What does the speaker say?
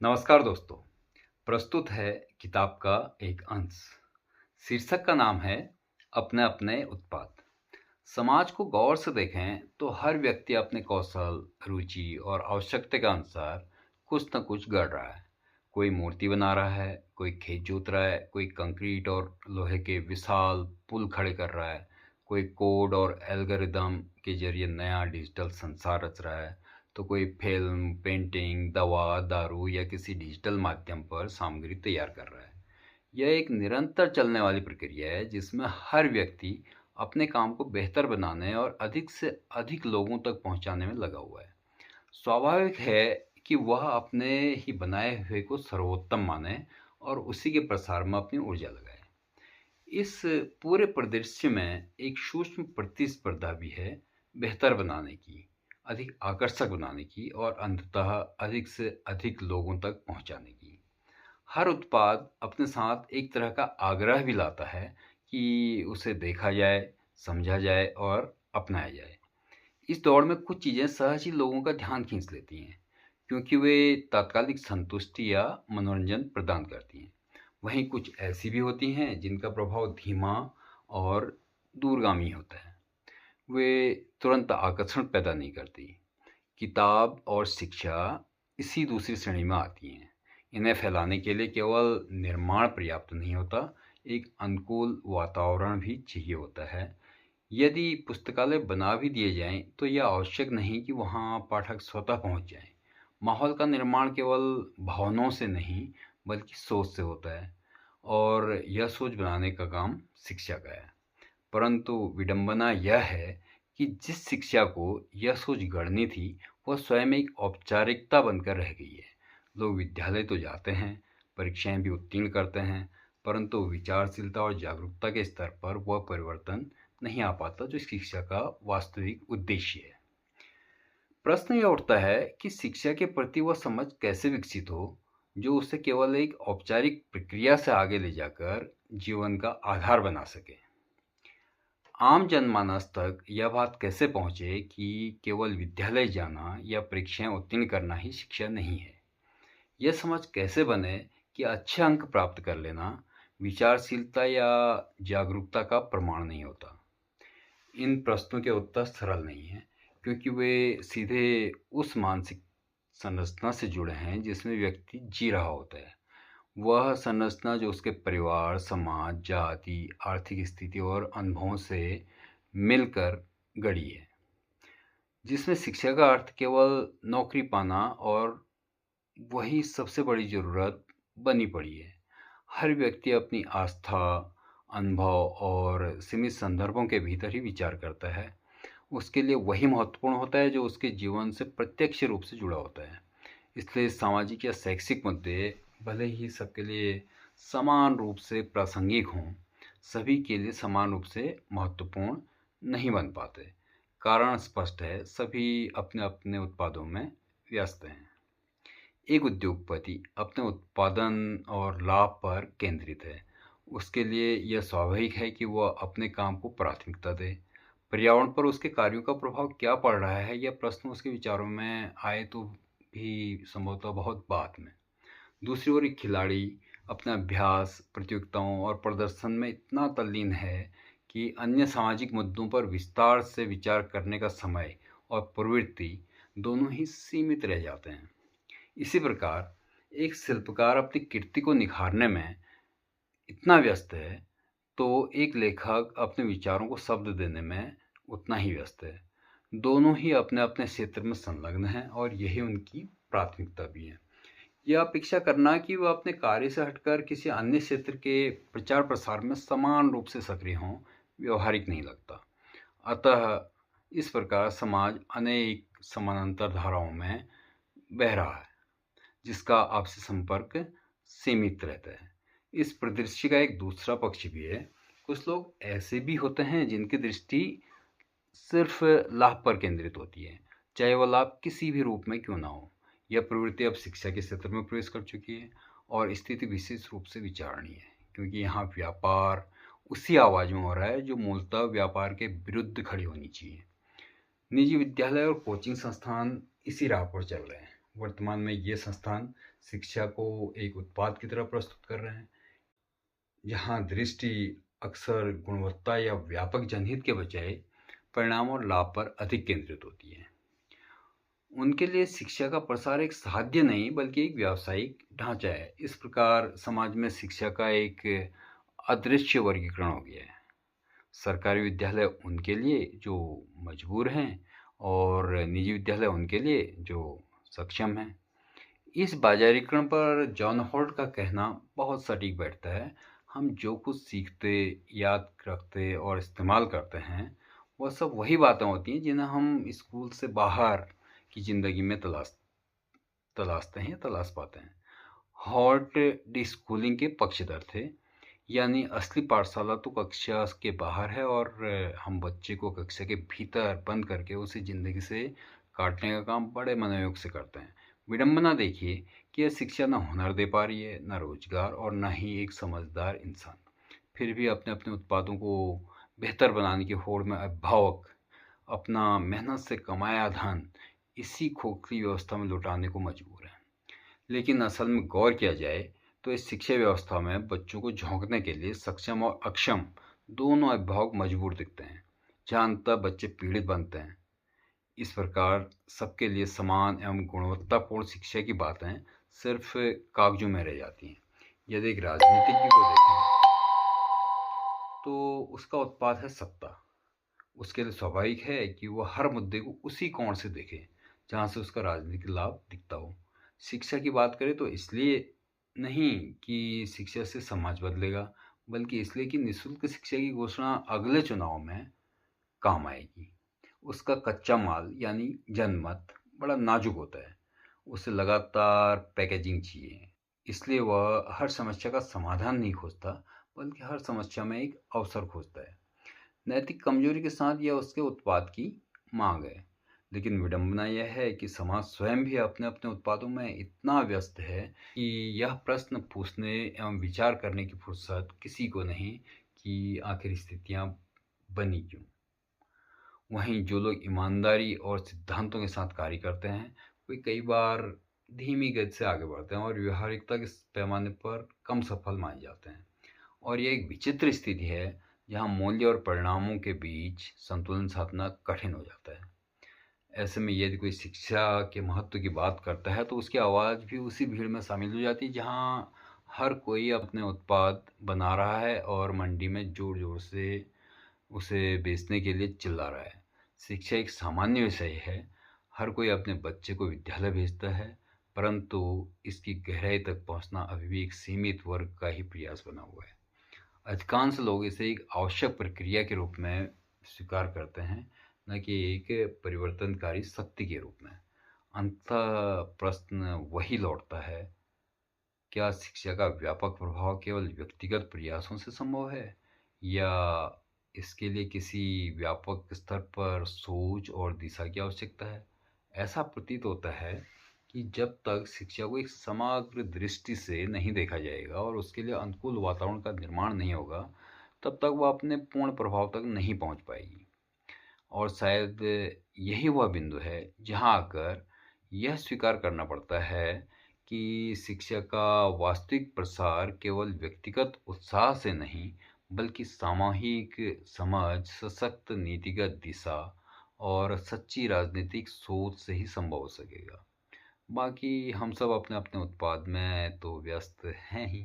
नमस्कार दोस्तों। प्रस्तुत है किताब का एक अंश। शीर्षक का नाम है अपने अपने उत्पाद। समाज को गौर से देखें तो हर व्यक्ति अपने कौशल, रुचि और आवश्यकता के अनुसार कुछ न कुछ गढ़ रहा है। कोई मूर्ति बना रहा है, कोई खेत जोत रहा है, कोई कंक्रीट और लोहे के विशाल पुल खड़े कर रहा है, कोई कोड और एल्गोरिदम के जरिए नया डिजिटल संसार रच रहा है, तो कोई फिल्म, पेंटिंग, दवा, दारू या किसी डिजिटल माध्यम पर सामग्री तैयार कर रहा है। यह एक निरंतर चलने वाली प्रक्रिया है जिसमें हर व्यक्ति अपने काम को बेहतर बनाने और अधिक से अधिक लोगों तक पहुंचाने में लगा हुआ है। स्वाभाविक है कि वह अपने ही बनाए हुए को सर्वोत्तम माने और उसी के प्रसार में अपनी ऊर्जा लगाए। इस पूरे परिदृश्य में एक सूक्ष्म प्रतिस्पर्धा भी है, बेहतर बनाने की, अधिक आकर्षक बनाने की और अंततः अधिक से अधिक लोगों तक पहुंचाने की। हर उत्पाद अपने साथ एक तरह का आग्रह भी लाता है कि उसे देखा जाए, समझा जाए और अपनाया जाए। इस दौड़ में कुछ चीज़ें सहज ही लोगों का ध्यान खींच लेती हैं, क्योंकि वे तात्कालिक संतुष्टि या मनोरंजन प्रदान करती हैं। वहीं कुछ ऐसी भी होती हैं जिनका प्रभाव धीमा और दूरगामी होता है। वे तुरंत आकर्षण पैदा नहीं करती। किताब और शिक्षा इसी दूसरी श्रेणी में आती हैं। इन्हें फैलाने के लिए केवल निर्माण पर्याप्त नहीं होता, एक अनुकूल वातावरण भी चाहिए होता है। यदि पुस्तकालय बना भी दिए जाएं, तो यह आवश्यक नहीं कि वहां पाठक स्वतः पहुंच जाएं। माहौल का निर्माण केवल भावनाओं से नहीं, बल्कि सोच से होता है, और यह सोच बनाने का काम शिक्षा का है। परंतु विडंबना यह है कि जिस शिक्षा को यह सोच गढ़नी थी, वह स्वयं एक औपचारिकता बनकर रह गई है। लोग विद्यालय तो जाते हैं, परीक्षाएं भी उत्तीर्ण करते हैं, परंतु विचारशीलता और जागरूकता के स्तर पर वह परिवर्तन नहीं आ पाता जो शिक्षा का वास्तविक उद्देश्य है। प्रश्न यह उठता है कि शिक्षा के प्रति वह समझ कैसे विकसित हो जो उसे केवल एक औपचारिक प्रक्रिया से आगे ले जाकर जीवन का आधार बना सके। आम जनमानस तक यह बात कैसे पहुंचे कि केवल विद्यालय जाना या परीक्षाएं उत्तीर्ण करना ही शिक्षा नहीं है। यह समझ कैसे बने कि अच्छे अंक प्राप्त कर लेना विचारशीलता या जागरूकता का प्रमाण नहीं होता। इन प्रश्नों के उत्तर सरल नहीं हैं, क्योंकि वे सीधे उस मानसिक संरचना से जुड़े हैं जिसमें व्यक्ति जी रहा होता है। वह संरचना जो उसके परिवार, समाज, जाति, आर्थिक स्थिति और अनुभवों से मिलकर गढ़ी है। जिसमें शिक्षा का अर्थ केवल नौकरी पाना और वही सबसे बड़ी ज़रूरत बनी पड़ी है। हर व्यक्ति अपनी आस्था, अनुभव और सीमित संदर्भों के भीतर ही विचार करता है। उसके लिए वही महत्वपूर्ण होता है जो उसके जीवन से प्रत्यक्ष रूप से जुड़ा होता है। इसलिए सामाजिक या शैक्षिक मुद्दे भले ही सबके लिए समान रूप से प्रासंगिक हों, सभी के लिए समान रूप से महत्वपूर्ण नहीं बन पाते। कारण स्पष्ट है, सभी अपने अपने उत्पादों में व्यस्त हैं। एक उद्योगपति अपने उत्पादन और लाभ पर केंद्रित है। उसके लिए यह स्वाभाविक है कि वह अपने काम को प्राथमिकता दे। पर्यावरण पर उसके कार्यों का प्रभाव क्या पड़ रहा है, यह प्रश्न उसके विचारों में आए तो भी संभवतः बहुत बाद में। दूसरी ओर एक खिलाड़ी अपने अभ्यास, प्रतियोगिताओं और प्रदर्शन में इतना तल्लीन है कि अन्य सामाजिक मुद्दों पर विस्तार से विचार करने का समय और प्रवृत्ति दोनों ही सीमित रह जाते हैं। इसी प्रकार एक शिल्पकार अपनी कृति को निखारने में इतना व्यस्त है, तो एक लेखक अपने विचारों को शब्द देने में उतना ही व्यस्त है। दोनों ही अपने अपने क्षेत्र में संलग्न हैं और यही उनकी प्राथमिकता भी है। यह अपेक्षा करना कि वह अपने कार्य से हटकर किसी अन्य क्षेत्र के प्रचार प्रसार में समान रूप से सक्रिय हों, व्यवहारिक नहीं लगता। अतः इस प्रकार समाज अनेक समानांतर धाराओं में बह रहा है, जिसका आपसी संपर्क सीमित रहता है। इस परिदृश्य का एक दूसरा पक्ष भी है। कुछ लोग ऐसे भी होते हैं जिनकी दृष्टि सिर्फ लाभ पर केंद्रित होती है, चाहे वह लाभ किसी भी रूप में क्यों ना हो। यह प्रवृत्ति अब शिक्षा के क्षेत्र में प्रवेश कर चुकी है और स्थिति विशेष रूप से विचारणीय है, क्योंकि यहाँ व्यापार उसी आवाज़ में हो रहा है जो मूलतः व्यापार के विरुद्ध खड़ी होनी चाहिए। निजी विद्यालय और कोचिंग संस्थान इसी राह पर चल रहे हैं। वर्तमान में ये संस्थान शिक्षा को एक उत्पाद की तरह प्रस्तुत कर रहे हैं, जहाँ दृष्टि अक्सर गुणवत्ता या व्यापक जनहित के बजाय परिणाम और लाभ पर अधिक केंद्रित होती है। उनके लिए शिक्षा का प्रसार एक साध्य नहीं बल्कि एक व्यावसायिक ढांचा है। इस प्रकार समाज में शिक्षा का एक अदृश्य वर्गीकरण हो गया है। सरकारी विद्यालय उनके लिए जो मजबूर हैं और निजी विद्यालय उनके लिए जो सक्षम हैं। इस बाजारीकरण पर जॉन होल्ट का कहना बहुत सटीक बैठता है। हम जो कुछ सीखते, याद रखते और इस्तेमाल करते हैं, वह सब वही बातें होती हैं जिन्हें हम स्कूल से बाहर की ज़िंदगी में तलाशते हैं या तलाश पाते हैं। हॉल्ट डिस्कूलिंग के पक्षधर थे, यानी असली पाठशाला तो कक्षा के बाहर है और हम बच्चे को कक्षा के भीतर बंद करके उसे ज़िंदगी से काटने का काम बड़े मनोयोग से करते हैं। विडंबना देखिए कि यह शिक्षा न हुनर दे पा रही है, न रोजगार और न ही एक समझदार इंसान। फिर भी अपने अपने उत्पादों को बेहतर बनाने की होड़ में अभिभावक अपना मेहनत से कमाया धन इसी खोखली व्यवस्था में लुटाने को मजबूर है। लेकिन असल में गौर किया जाए तो इस शिक्षा व्यवस्था में बच्चों को झोंकने के लिए सक्षम और अक्षम दोनों अभिभावक मजबूर दिखते हैं, जहाँ अंततः बच्चे पीड़ित बनते हैं। इस प्रकार सबके लिए समान एवं गुणवत्तापूर्ण शिक्षा की बातें सिर्फ कागजों में रह जाती हैं। यदि एक राजनीतिज्ञ को देखें तो उसका उत्पाद है सत्ता। उसके लिए स्वाभाविक है कि वह हर मुद्दे को उसी कोण से देखे जहाँ से उसका राजनीतिक लाभ दिखता हो। शिक्षा की बात करें तो इसलिए नहीं कि शिक्षा से समाज बदलेगा, बल्कि इसलिए कि निःशुल्क शिक्षा की घोषणा अगले चुनाव में काम आएगी। उसका कच्चा माल यानी जनमत बड़ा नाजुक होता है, उसे लगातार पैकेजिंग चाहिए। इसलिए वह हर समस्या का समाधान नहीं खोजता, बल्कि हर समस्या में एक अवसर खोजता है। नैतिक कमजोरी के साथ यह उसके उत्पाद की मांग है। लेकिन विडंबना यह है कि समाज स्वयं भी अपने अपने उत्पादों में इतना व्यस्त है कि यह प्रश्न पूछने एवं विचार करने की फुर्सत किसी को नहीं कि आखिर स्थितियां बनी क्यों। वहीं जो लोग ईमानदारी और सिद्धांतों के साथ कार्य करते हैं, वे कई बार धीमी गति से आगे बढ़ते हैं और व्यवहारिकता के पैमाने पर कम सफल माने जाते हैं। और यह एक विचित्र स्थिति है जहाँ मूल्य और परिणामों के बीच संतुलन साधना कठिन हो जाता है। ऐसे में यदि कोई शिक्षा के महत्व की बात करता है तो उसकी आवाज़ भी उसी भीड़ में शामिल हो जाती है जहाँ हर कोई अपने उत्पाद बना रहा है और मंडी में जोर जोर से उसे बेचने के लिए चिल्ला रहा है। शिक्षा एक सामान्य विषय है, हर कोई अपने बच्चे को विद्यालय भेजता है, परंतु इसकी गहराई तक पहुंचना अभी भी एक सीमित वर्ग का ही प्रयास बना हुआ है। अधिकांश लोग इसे एक आवश्यक प्रक्रिया के रूप में स्वीकार करते हैं, न कि एक परिवर्तनकारी शक्ति के रूप में। अंततः प्रश्न वही लौटता है, क्या शिक्षा का व्यापक प्रभाव केवल व्यक्तिगत प्रयासों से संभव है या इसके लिए किसी व्यापक स्तर पर सोच और दिशा की आवश्यकता है? ऐसा प्रतीत होता है कि जब तक शिक्षा को एक समग्र दृष्टि से नहीं देखा जाएगा और उसके लिए अनुकूल वातावरण का निर्माण नहीं होगा, तब तक वह अपने पूर्ण प्रभाव तक नहीं पहुंच पाएगी। और शायद यही वह बिंदु है जहां आकर यह स्वीकार करना पड़ता है कि शिक्षा का वास्तविक प्रसार केवल व्यक्तिगत उत्साह से नहीं, बल्कि सामूहिक समझ, सशक्त नीतिगत दिशा और सच्ची राजनीतिक सोच से ही संभव हो सकेगा। बाकी हम सब अपने अपने उत्पाद में तो व्यस्त हैं ही।